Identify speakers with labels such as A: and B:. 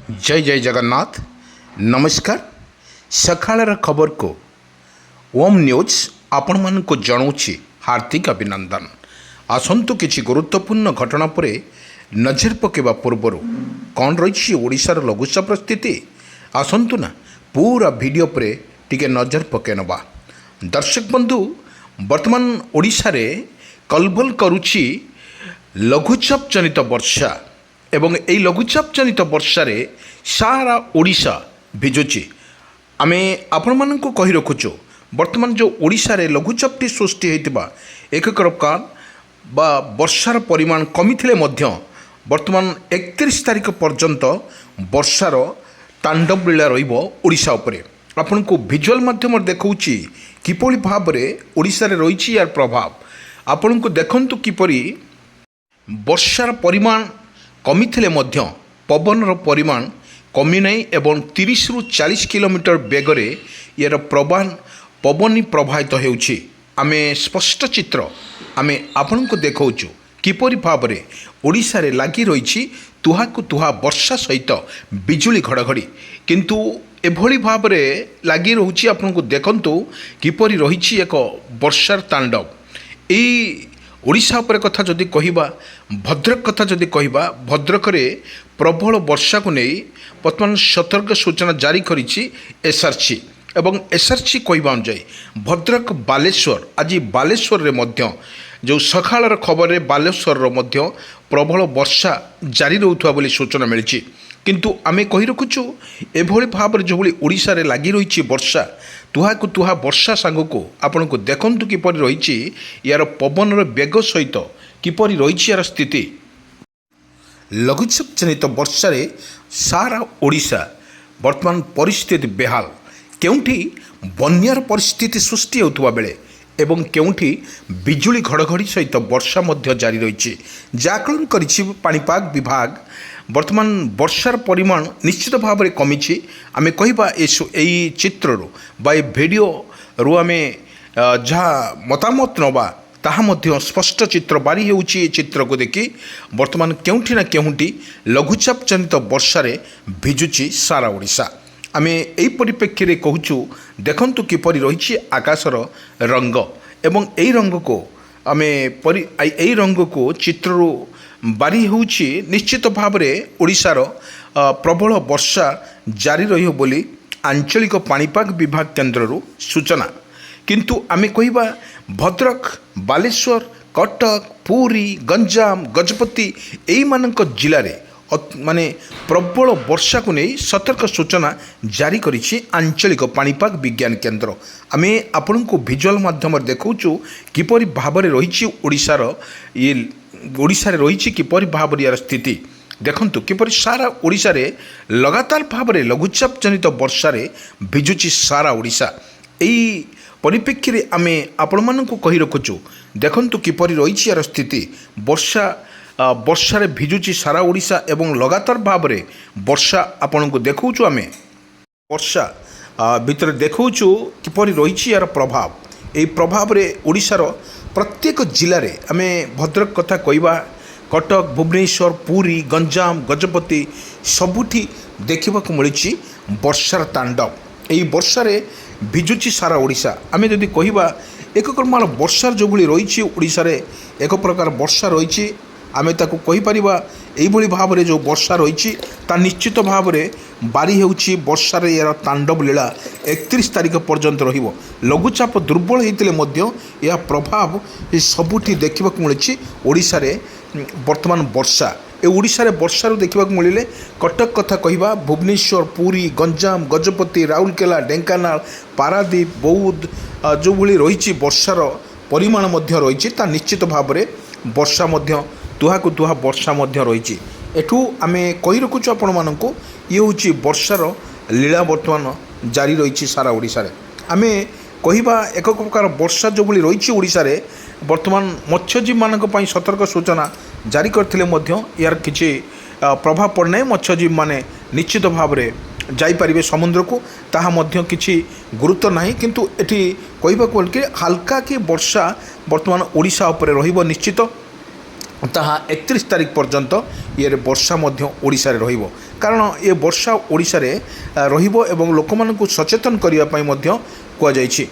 A: जय जय जगन्नाथ। नमस्कार। सकाळर खबर को ओम न्यूज आपण मान को जनाऊँगी हार्दिक अभिनंदन। आसतु किसी गुरुत्वपूर्ण घटना पर नजर पकेवा पूर्वर कौन रही ओडिशार लघुचाप स्थिति आसतु ना पूरा वीडियो पर टिके नजर पके नवा। दर्शक बंधु वर्तमान ओडिशा रे कलबल करुछि लघुचाप जनित वर्षा एवं यही लघुचाप जनित वर्षार सारा ओडिशा भिजुची। आमे आपण मानक कही रखुचु वर्तमान जो ओडिशा रे लघुचापटी सृष्टि होइतिबा एक प्रकार बा वर्षार परिमाण कमी थिले मध्य वर्तमान 31 तारिख पर्यंत वर्षार तांडव लीला रहिबो ओडिशा उपरे। आपन को विजुअल माध्यम देखौछि किपरि भाव रे ओडिशा रे रहिछि यार प्रभाव। आपन को देखंतु किपरि वर्षार परिमाण कमी थिले मध्य पवनर परिमाण कमी नहीं एवं 30 रु 40 किलोमीटर बेगरे यार पवन प्रवाहित होउछि। आमे स्पष्ट चित्र आमे आपन को देखौछु किपरि भाव रे ओडिशा रे लागि रहिछि तुहाकु तुहा वर्षा सहित बिजुली घड़घड़ी किंतु एभली भाव रे लागि रहुछि। आपन को देखंतु किपरि रहिछि एक वर्षार तांडव। एई ओडिशा पर कथा जदि कहिबा भद्रक कथा जदि कहिबा भद्रक रे प्रबल वर्षा को नहीं वर्तमान सतर्क सूचना जारी करिछि एसआरसी एवं एसआरसी कहिबा अनुसार भद्रक बालेश्वर आज बालेश्वर रे मध्य जो सखाळर खबर रे बालेश्वर रो मध्य प्रबल वर्षा जारी रहउथवा बोली सूचना मिलिछि। किंतु आमे कहि रखुछु एभली भाव रे जो बोली ओडिशा रे लागि रहिछि वर्षा तुहाकु तुहा वर्षा सांग को आपन को देखंतु किपरि रहिछि यार पवनर बेग सहित किपरि रहिछि यार स्थिति। लघुचाप जनित वर्षा रे सारा ओडिशा वर्तमान परिस्थिति बेहाल। केउठी बन्यार परिस्थिति सृष्टि होउथवा बेले एवं केउठी बिजुली घड़घड़ी सहित वर्षा मध्य जारी रहिछि। जाकलन करिछि पाणीपाग विभाग वर्तमान वर्षार परिमाण निश्चित भाव में कमी। आमे कहिबा एई चित्ररू बा ए वीडियो रु आमे जहाँ मतामत नवा ताहा मध्य स्पष्ट चित्र बारी होउछि। ए चित्र को देखि वर्तमान केउठी ना केउठी लघुचाप जनित वर्षार भिजुछि सारा ओडिशा। आमे एई परिप्रेक्षी रे कहूछु देखंतु किपरि रहिछि आकाशर रंग एवं एई रंग को आमे एई रंग को चित्ररू बारी होउछि। निश्चित भाव में ओडिशार प्रबल वर्षा जारी रहियो बोली आंचलिक पाणीपाग विभाग केन्द्ररू सूचना। किंतु आमे कहिबा भद्रक बालेश्वर कटक पुरी गंजाम गजपति एई मानक जिले रे माने प्रबल वर्षा को नहीं सतर्क सूचना जारी करिछि आंचलिक पाणीपाग विज्ञान केन्द्र। आमे आपन को विजुअल माध्यम देखौछु किपरि भाव रे रहिछि ओडिशार ये ओडिशा रे रहिछि किपरि भाव रे यार स्थिति देखंतु किपरि सारा ओडिशा रे लगातार भाव रे लघुचाप जनित वर्षा रे भिजुछि सारा ओडिशा। एई परिप्रेक्षी रे आमे आपण मानकु कहि रखुछु देखंतु किपरि रहिछि यार स्थिति। वर्षा रे भिजुछि सारा ओडिशा एवं लगातार भाव रे वर्षा आपण को देखौछु। आमे वर्षा भितर देखौछु किपरि रहिछि यार प्रभाव। एई प्रभाव रे ओडिशार प्रत्येक जिले रे आमे भद्रक कथा कहिबा कटक भुवनेश्वर पुरी गंजाम गजपति सबुठी देखा मिली वर्षार तांडव। यही वर्षा रे भिजुची सारा ओडिशा। आमे जदि कहिबा एक क्रमार वर्षार जो भली रही ओडिशा रे एक प्रकार वर्षा रही आमे ताकू कहि परिबा एई भली भाव रे जो वर्षा रही ता निश्चित भाव रे बारी हेउची वर्षा रे यार तांडव लीला 31 तारिख पर्यंत रहिबो। लघुचाप दुर्बल हेतिले मध्य या प्रभाव सबुठी देखा मिली ओडिशा रे वर्तमान वर्षा। ए ओडिशा रे वर्षा देखा मिले कटक कथा कहिबा भुवनेश्वर पुरी गंजाम गजपति राउरकेला ढेंकानाल पारादीप बौद्ध जो भली रही वर्षार परिमाण मध्य रही ता निश्चित भाव में वर्षा मध्य तुहाकु तुहा वर्षा मध्य रही। एठू आमे कहि रखुछु आपण मानकु ये होची वर्षार लीला वर्तमान जारी रही सारा ओडिशा रे। आमे कहिबा एक प्रकार वर्षा जो भली रही ओडिशा रे वर्तमान मत्स्यजीवी मानक पई सतर्क सूचना जारी करथिले मध्य यार किछि प्रभाव पड़ना। मत्स्यजीवी माने निश्चित भाव रे जाई परिबे समुद्र को ताहा मध्य किछि गुरुत्व नाही। किंतु एठी कहिबा कोल के हल्का की वर्षा वर्तमान ओडिशा उपरे रहिबो निश्चित। ताहा 31 तारिख पर्यंत ये वर्षा ओडिशा रे रहिबो। କାରଣ ଏ ବର୍ଷା ଓଡ଼ିଶାରେ ରହିବ ଏବଂ ଲୋକମାନଙ୍କୁ ସଚେତନ କରିବା ପାଇଁ ମଧ୍ୟ କୁହାଯାଇଛି।